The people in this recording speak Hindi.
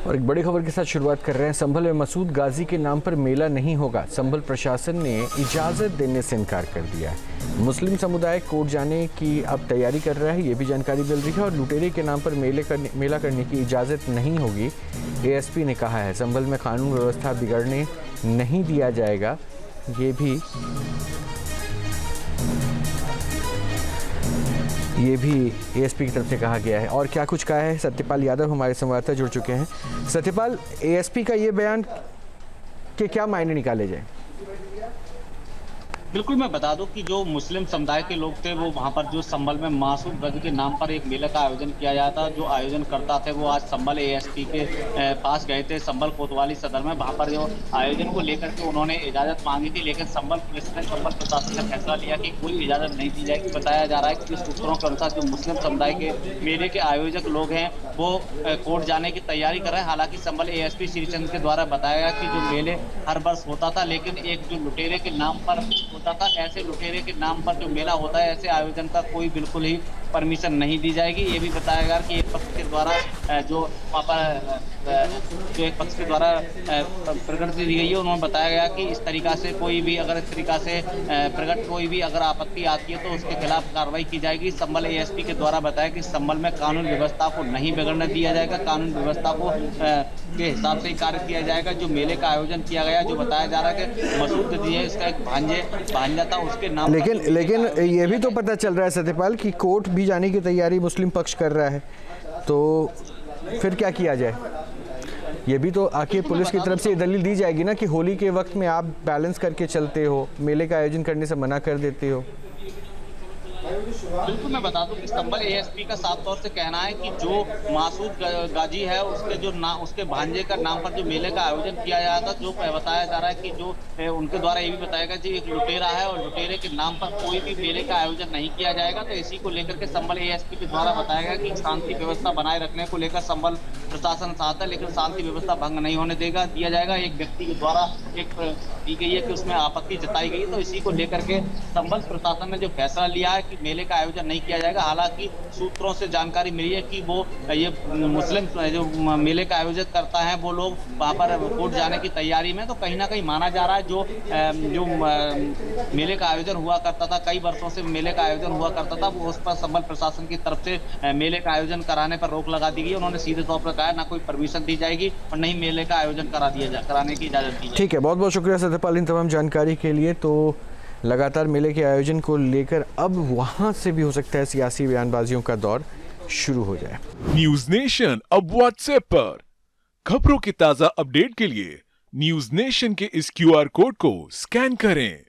और एक बड़ी खबर के साथ शुरुआत कर रहे हैं। संभल में मसूद गाजी के नाम पर मेला नहीं होगा। संभल प्रशासन ने इजाज़त देने से इनकार कर दिया है। मुस्लिम समुदाय कोर्ट जाने की अब तैयारी कर रहा है, ये भी जानकारी मिल रही है। और लुटेरे के नाम पर मेला करने की इजाज़त नहीं होगी, एएसपी ने कहा है। संभल में कानून व्यवस्था बिगड़ने नहीं दिया जाएगा, ये भी एएसपी की तरफ से कहा गया है। और क्या कुछ कहा है, सत्यपाल यादव हमारे संवाददाता जुड़ चुके हैं। सत्यपाल, एएसपी का ये बयान के क्या मायने निकाले जाए? बिल्कुल, मैं बता दूं कि जो मुस्लिम समुदाय के लोग थे वो वहां पर जो संभल में मासूद गज के नाम पर एक मेले का आयोजन किया जाता, जो आयोजन करता थे वो आज संभल एएसपी के पास गए थे, संभल कोतवाली सदर में। वहां पर जो आयोजन को लेकर के उन्होंने इजाजत मांगी थी, लेकिन संभल पुलिस ने, संभल प्रशासन ने फैसला लिया कि कोई इजाजत नहीं दी जाएगी। बताया जा रहा है कि सूत्रों के अनुसार जो मुस्लिम समुदाय के मेले के आयोजक लोग हैं वो कोर्ट जाने की तैयारी कर रहे हैं। हालांकि संभल एएसपी श्रीचंद के द्वारा बताया गया कि जो मेले हर वर्ष होता था, लेकिन एक जो लुटेरे के नाम पर होता था, ऐसे लुटेरे के नाम पर जो मेला होता है, ऐसे आयोजन का कोई बिल्कुल ही परमिशन नहीं दी जाएगी। ये भी बताया गया कि एक पक्ष के द्वारा जो वहाँ पर जो एक पक्ष के द्वारा प्रकट दी गई है, उन्होंने बताया गया कि इस तरीका से कोई भी अगर इस तरीका से प्रकट कोई भी अगर आपत्ति आती है तो उसके खिलाफ कार्रवाई की जाएगी। संभल एएसपी के द्वारा बताया कि संभल में कानून व्यवस्था को नहीं बिगड़ने दिया जाएगा, कानून व्यवस्था को के हिसाब से ही कार्य किया जाएगा। जो मेले का आयोजन किया गया, जो बताया जा रहा है कि मसूद गजी है, इसका एक भांजा था, उसके नाम। लेकिन ये भी तो पता चल रहा है सत्यपाल कि कोर्ट भी जाने की तैयारी मुस्लिम पक्ष कर रहा है, तो फिर क्या किया जाए? ये भी तो आखिर पुलिस की तरफ से दलील दी जाएगी ना कि होली के वक्त में आप बैलेंस करके चलते हो, मेले का आयोजन करने से मना कर देते हो। बिल्कुल, मैं बता दूं कि संभल एएसपी का साफ तौर से कहना है कि जो मासूद गाजी है उसके जो उसके भांजे का नाम पर जो मेले का आयोजन किया गया था, जो बताया जा रहा है कि जो उनके द्वारा ये भी बताया गया कि एक लुटेरा है और लुटेरे के नाम पर कोई भी मेले का आयोजन नहीं किया जाएगा। तो इसी को लेकर के संभल एएसपी के द्वारा बताया गया कि शांति व्यवस्था बनाए रखने को लेकर संभल प्रशासन साथ है, लेकिन शांति व्यवस्था भंग नहीं होने दिया जाएगा। एक व्यक्ति के द्वारा एक दी गई है कि उसमें आपत्ति जताई गई, तो इसी को लेकर के संभल प्रशासन ने जो फैसला लिया है कि मेले का आयोजन नहीं किया जाएगा। हालांकि सूत्रों से जानकारी मिली है कि वो ये मुस्लिम जो मेले का आयोजन करता है वो लोग वहां पर कोर्ट जाने की तैयारी में। तो कहीं ना कहीं माना जा रहा है जो मेले का आयोजन हुआ करता था, कई वर्षों से मेले का आयोजन हुआ करता था, वो उस पर संभल प्रशासन की तरफ से मेले का आयोजन कराने पर रोक लगा दी गई। उन्होंने सीधे तौर पर कहा ना कोई परमिशन दी जाएगी और नहीं मेले का आयोजन कराने की इजाजत दी। ठीक है, बहुत बहुत शुक्रिया सत्यपाल इन तमाम जानकारी के लिए। तो लगातार मेले के आयोजन को लेकर अब वहां से भी हो सकता है सियासी बयानबाजियों का दौर शुरू हो जाए। न्यूज नेशन अब व्हाट्सएप पर खबरों की ताजा अपडेट के लिए न्यूज नेशन के इस क्यूआर कोड को स्कैन करें।